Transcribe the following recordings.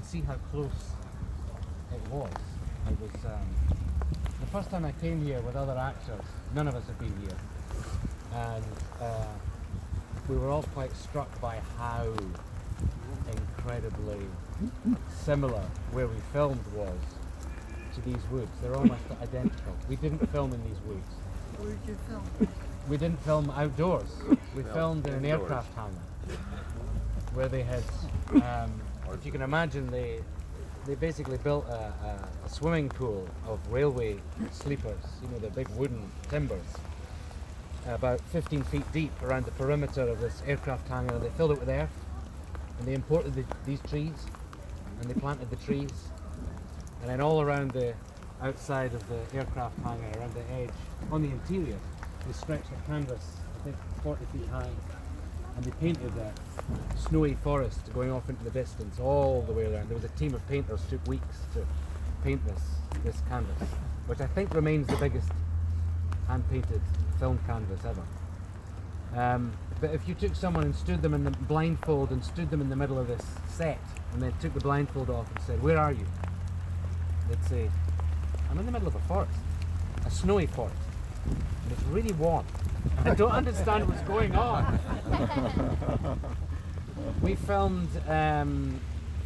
see how close it was. It was the first time I came here with other actors. None of us have been here, and we were all quite struck by how incredibly similar where we filmed was to these woods. They're almost identical. We didn't film in these woods. Where did you film? We didn't film outdoors. We filmed in an aircraft hangar where they had, if you can imagine, they basically built a swimming pool of railway sleepers, you know, the big wooden timbers, about 15 feet deep around the perimeter of this aircraft hangar. They filled it with earth, and they imported these trees, and they planted the trees, and then all around the outside of the aircraft hangar, around the edge, on the interior, they stretched a canvas, I think 40 feet high, and they painted a snowy forest going off into the distance all the way around. There was a team of painters, took weeks to paint this canvas, which I think remains the biggest hand-painted film canvas ever. But if you took someone and stood them in the blindfold and stood them in the middle of this set, and then took the blindfold off and said, "Where are you?" They'd say, "I'm in the middle of a forest, a snowy forest, and it's really warm. I don't understand what's going on." We filmed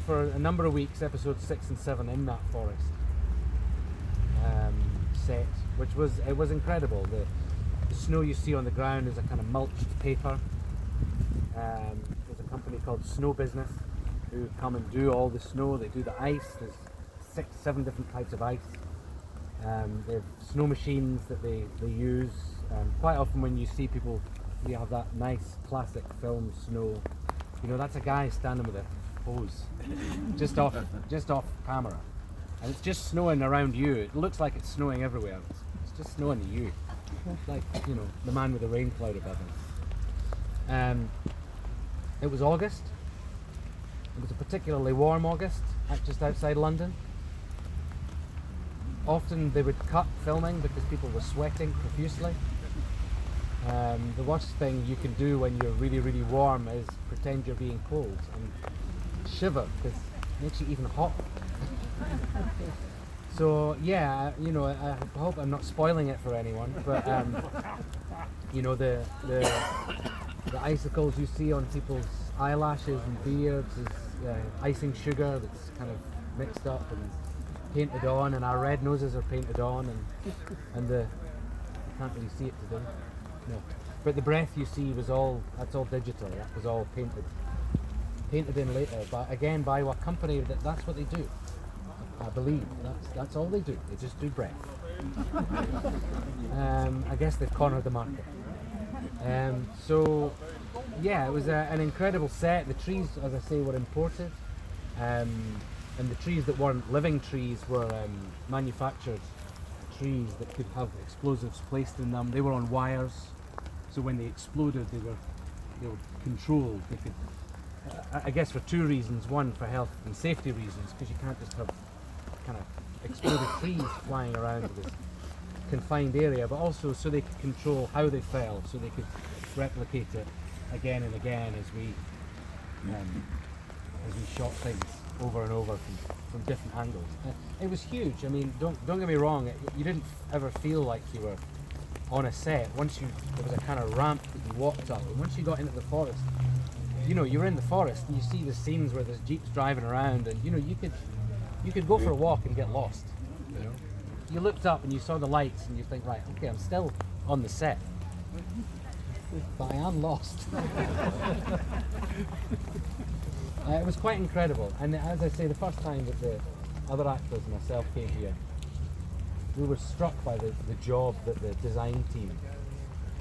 for a number of weeks, episodes 6 and 7 in that forest set, which was incredible. The snow you see on the ground is a kind of mulched paper. There's a company called Snow Business who come and do all the snow. They do the ice. There's 6, 7 different types of ice. They have snow machines that they use. Quite often when you see people, you have that nice classic film snow. You know, that's a guy standing with a hose just off camera, and it's just snowing around you. It looks like it's snowing everywhere. It's just snowing to you, like, you know, the man with the rain cloud above him. It was August. It was a particularly warm August, just outside London. Often they would cut filming because people were sweating profusely. The worst thing you can do when you're really, really warm is pretend you're being cold and shiver, because it makes you even hotter. So yeah, you know, I hope I'm not spoiling it for anyone, but you know, the icicles you see on people's eyelashes and beards is icing sugar that's kind of mixed up and painted on, and our red noses are painted on, and you can't really see it today. No, but the breath you see that's all digital. That was all painted in later, but again by what company? That's what they do. I believe that's all they do. They just do breath. I guess they've cornered the market. So yeah, it was an incredible set. The trees, as I say, were imported, and the trees that weren't living trees were manufactured trees that could have explosives placed in them. They were on wires, so when they exploded, they were controlled. They could, I guess, for 2 reasons. One, for health and safety reasons, because you can't just have kind of exploded trees flying around this confined area, but also so they could control how they fell, so they could replicate it again and again as we shot things over and over from different angles. It was huge. I mean, don't get me wrong. You didn't ever feel like you were on a set. There was a kind of ramp that you walked up, and once you got into the forest, you know, you're in the forest and you see the scenes where there's jeeps driving around, and you know, you could go for a walk and get lost. You know, you looked up and you saw the lights and you think, right, okay, I'm still on the set, but I am lost. It was quite incredible, and as I say, the first time that the other actors and myself came here, we were struck by the job that the design team,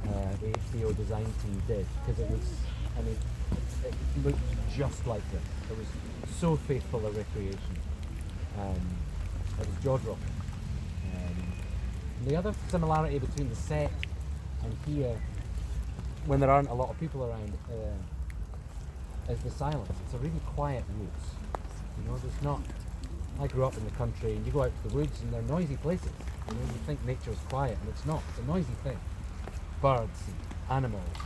the HBO design team did, because it was, I mean, it looked just like this. It was so faithful a recreation. It was jaw-dropping. The other similarity between the set and here, when there aren't a lot of people around, is the silence. It's a really quiet woods. You know, there's not. I grew up in the country, and you go out to the woods, and they're noisy places. You know, you think nature's quiet, and it's not. It's a noisy thing. Birds and animals.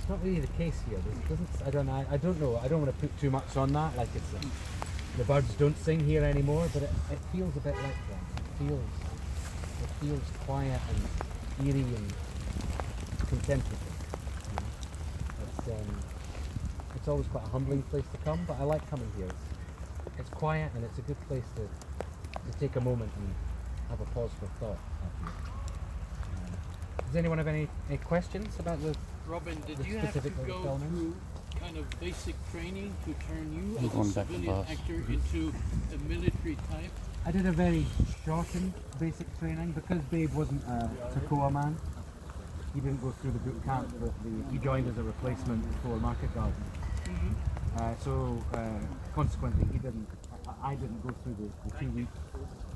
It's not really the case here. It doesn't. I don't know. I don't know. I don't want to put too much on that. Like it's the birds don't sing here anymore, but it feels a bit like that. It feels quiet and eerie and contemplative. You know? It's always quite a humbling place to come, but I like coming here. It's quiet and it's a good place to take a moment and have a pause for thought. Does anyone have any questions about the Robin, did you have to go through kind of basic training to turn you as a civilian actor into a military type? I did a very shortened basic training because Babe wasn't a Toccoa man. He didn't go through the boot camp, but he joined as a replacement for Market Garden. So consequently, I didn't go through the 2-week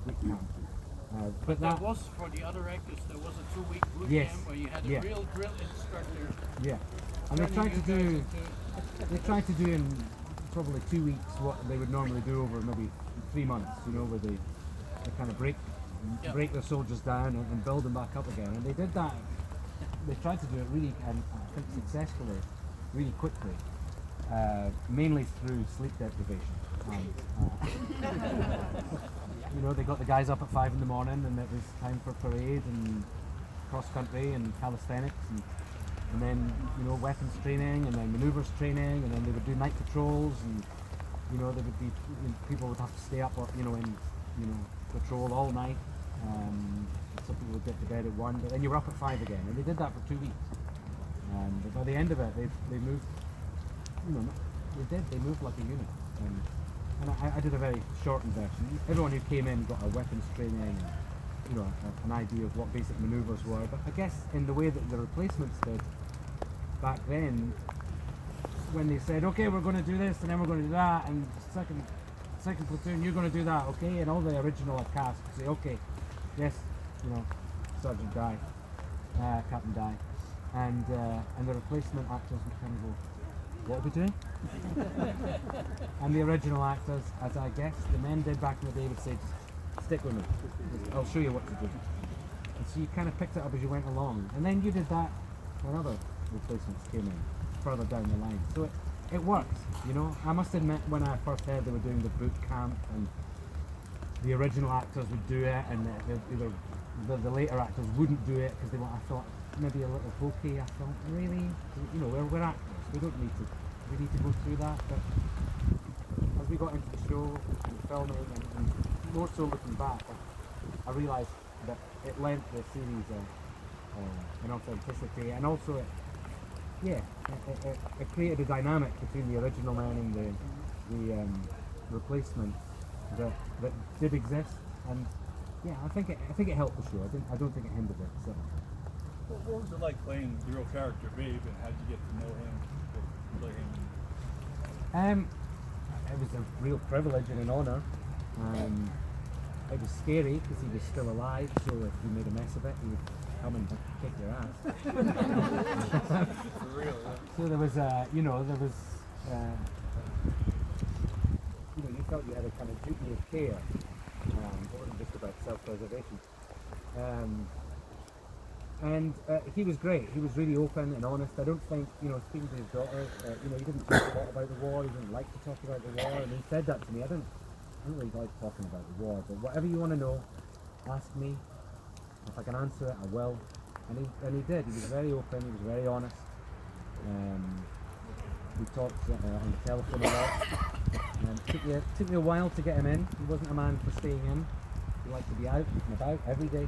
boot camp. But that was for the other actors. There was a 2-week boot camp where you had a real drill instructor. Yeah, and they tried to do in probably 2 weeks what they would normally do over maybe 3 months. You know, where they kind of break their soldiers down and build them back up again. And they did that. They tried to do it really, and I think successfully, really quickly. Mainly through sleep deprivation. You know, they got the guys up at 5 in the morning, and it was time for parade and cross country and calisthenics, and then weapons training, and then manoeuvres training, and then they would do night patrols, and there would be people would have to stay up, in patrol all night. Some people would get to bed at 1, but then you were up at 5 again, and they did that for 2 weeks. But by the end of it, they moved. They moved like a unit. And I did a very shortened version. Everyone who came in got a weapons training and an idea of what basic manoeuvres were. But I guess in the way that the replacements did back then, when they said, okay, we're going to do this and then we're going to do that, and second platoon, you're going to do that, okay? And all the original cast would say, okay, yes, Sergeant Guy, Captain Guy, and the replacement actors would kind of go, what are we doing? And the original actors, as I guess the men did back in the day, would say, just stick with me. I'll show you what to do. And so you kind of picked it up as you went along. And then you did that when other replacements came in, further down the line. So it worked, I must admit, when I first heard they were doing the boot camp and the original actors would do it, and the later actors wouldn't do it because I thought maybe a little hokey. I thought, really? We're actors. We need to go through that, but as we got into the show and filming and more so looking back, I realised that it lent the series an authenticity, and also it created a dynamic between the original man and the replacement that did exist, and I think it helped the show. I don't think it hindered it. So. What was it like playing the real character Babe, and how did you get to know him? It was a real privilege and an honour. It was scary because he was still alive, so if you made a mess of it, he would come and kick your ass. For real, yeah. So there was, you felt you had a kind of duty of care. It wasn't just about self-preservation. And he was great. He was really open and honest. I don't think, speaking to his daughter, he didn't talk a lot about the war. He didn't like to talk about the war, and he said that to me. I don't really like talking about the war, but whatever you want to know, ask me. If I can answer it, I will. And he did. He was very open. He was very honest. We talked on the telephone a lot. It took me a while to get him in. He wasn't a man for staying in. He liked to be out and about every day.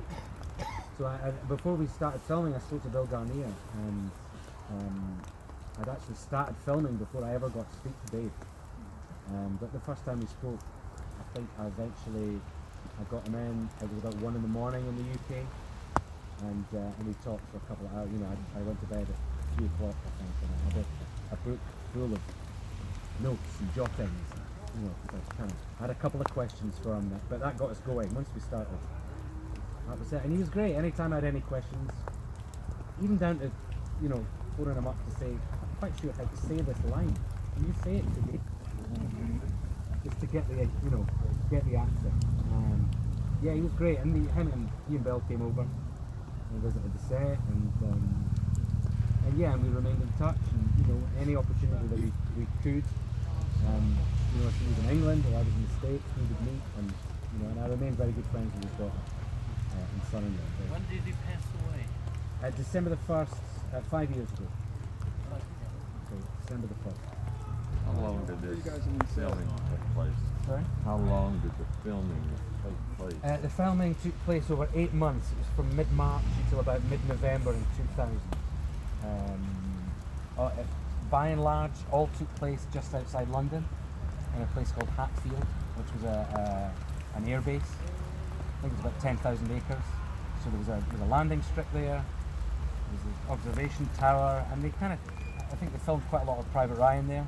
So before we started filming, I spoke to Bill Garnier, and I'd actually started filming before I ever got to speak to Dave. But the first time we spoke, I think I got him in. It was about 1 in the morning in the UK, and we talked for a couple of hours. I went to bed at 3 o'clock, I think, and I had a book full of notes and jottings. I had a couple of questions for him, but that got us going. Once we started. That was it, and he was great. Anytime I had any questions, even down to, phoning him up to say, I'm quite sure how to say this line. Can you say it to me? Just to get the, get the accent. He was great, and he and Bill came over and visited the set, and and yeah, and we remained in touch, and any opportunity that we could, if he was in England or I was in the States, we would meet, and and I remained very good friends with his daughter and son-in-law. When did he pass away? December the 1st, 5 years ago. So December the 1st. How long did this filming take place? Sorry? How long did the filming take place? The filming took place over 8 months. It was from mid-March until about mid-November in 2000. By and large, all took place just outside London, in a place called Hatfield, which was an air base. I think it was about 10,000 acres. So there was a landing strip there. There was an observation tower, and I think they filmed quite a lot of Private Ryan there.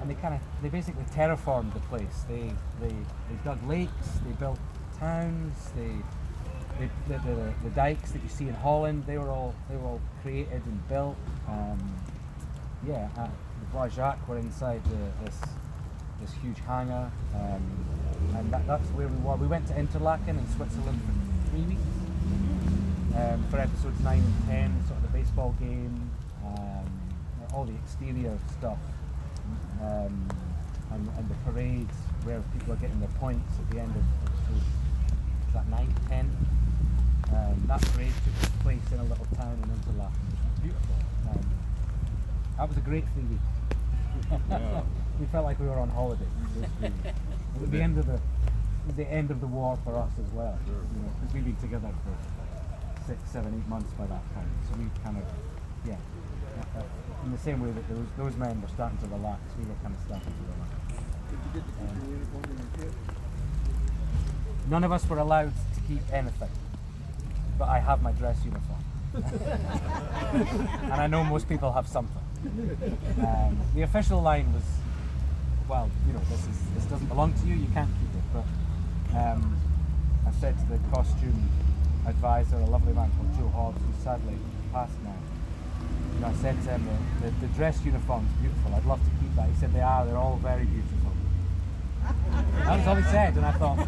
And they basically terraformed the place. They dug lakes, they built towns, the dikes that you see in Holland, they were all created and built. The Bois Jacques were inside this huge hangar, and that's where we were. We went to Interlaken in Switzerland for 3 weeks for episodes 9 and 10, sort of the baseball game, all the exterior stuff. And the parades where people are getting their points at the end of episode, is that 9, 10? That parade took place in a little town in Interlaken, which was beautiful. That was a great 3 weeks. Yeah. We felt like we were on holiday. It was the end of the war for us as well. Sure. Because we'd been together for 6, 7, 8 months by that point. So we in the same way that those men were starting to relax, we were kind of starting to relax. Did you get to keep your uniform in your kit? None of us were allowed to keep anything, but I have my dress uniform. And I know most people have something. The official line was, well, this doesn't belong to you, you can't keep it. But I said to the costume advisor, a lovely man called Joe Hobbs, who's sadly passed now, I said to him, the dress uniform's beautiful, I'd love to keep that. He said, they're all very beautiful. That was all he said, and I thought,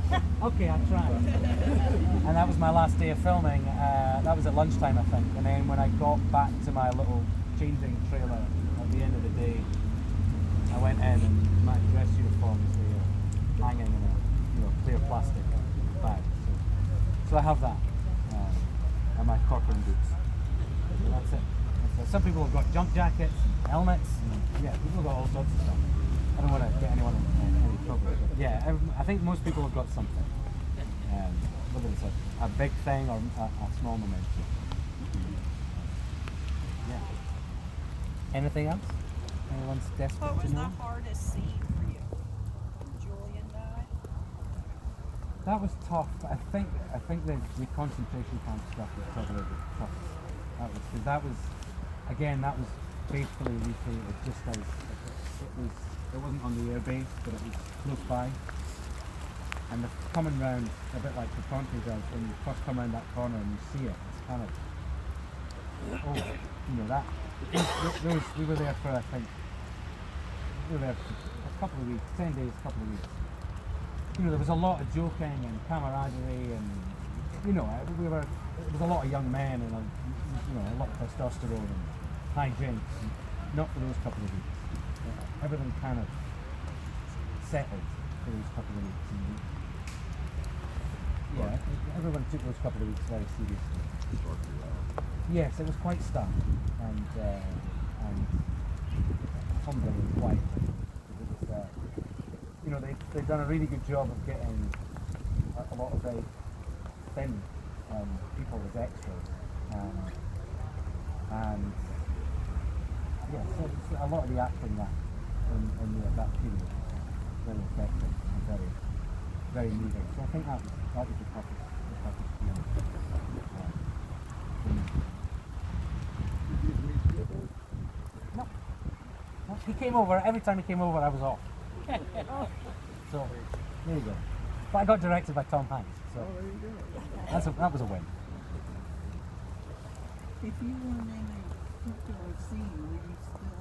okay, I'll try. And that was my last day of filming. That was at lunchtime, I think. And then when I got back to my little changing trailer at the end of the day, I went in and my dress uniform was there, hanging in a clear plastic bag. So I have that, and my corcoran boots. And that's it. Some people have got jump jackets and helmets, and people have got all sorts of stuff. I don't want to get anyone in any trouble. But I think most people have got something, whether it's a big thing or a small memento. Anything else? Anyone's desperate What was to know? the hardest scene for you? When Julian died? That was tough. I think the concentration camp stuff was probably the toughest. That was faithfully recreated just as it wasn't on the air base, but it was close by. And the coming round, a bit like the Conte does, when you first come around that corner and you see it, it's kind of, we were there for, I think, for a couple of weeks, 10 days, a couple of weeks. There was a lot of joking and camaraderie, and there was a lot of young men and a lot of testosterone and high jinks. Not for those couple of weeks. Everything kind of settled for those couple of weeks. And everyone took those couple of weeks very seriously. Yes, it was quite stark and humbling and quiet. They've done a really good job of getting a lot of very thin people as extras, so it's a lot of the acting that in that period was very effective and very, very moving. So I think that was the toughest scene. No. He came over, every time he came over I was off. So, there you go. But I got directed by Tom Hanks, so that was a win. If you were in a particular scene, were you still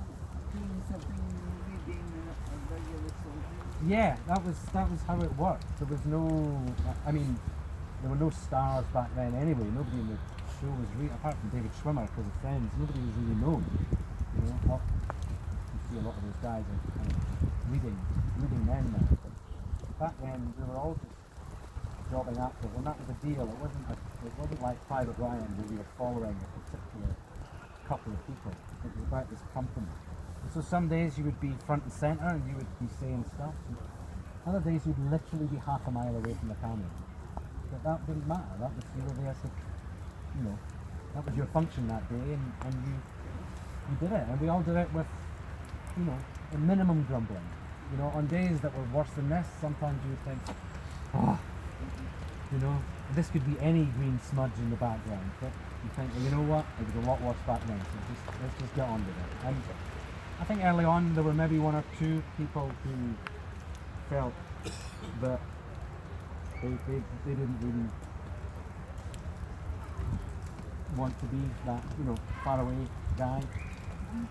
doing something in the movie, being a regular soldier? Yeah, that was how it worked. There was there were no stars back then anyway. Nobody in the show was apart from David Schwimmer because of Friends, nobody was really known. You know, you see a lot of those guys are kind of leading men now. But back then, they were all just jobbing actors, and that was a deal. It wasn't like Private Ryan where you were following a particular couple of people. It was about this company. And so some days you would be front and centre and you would be saying stuff. Other days you'd literally be half a mile away from the camera. But that didn't matter. That was you were there to, you know, that was your function that day, and you did it, and we all did it with, you know, a minimum grumbling. You know, on days that were worse than this, sometimes you would think, oh, you know, this could be any green smudge in the background. But you think, well, you know what? It was a lot worse back then. So let's just get on with it. And I think early on there were maybe one or two people who felt that they didn't really want to be that, you know, far away guy,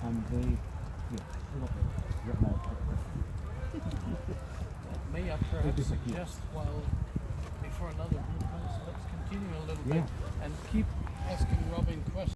and they got written out. May I perhaps suggest, while before another group comes, let's continue a little bit and keep asking Robin questions.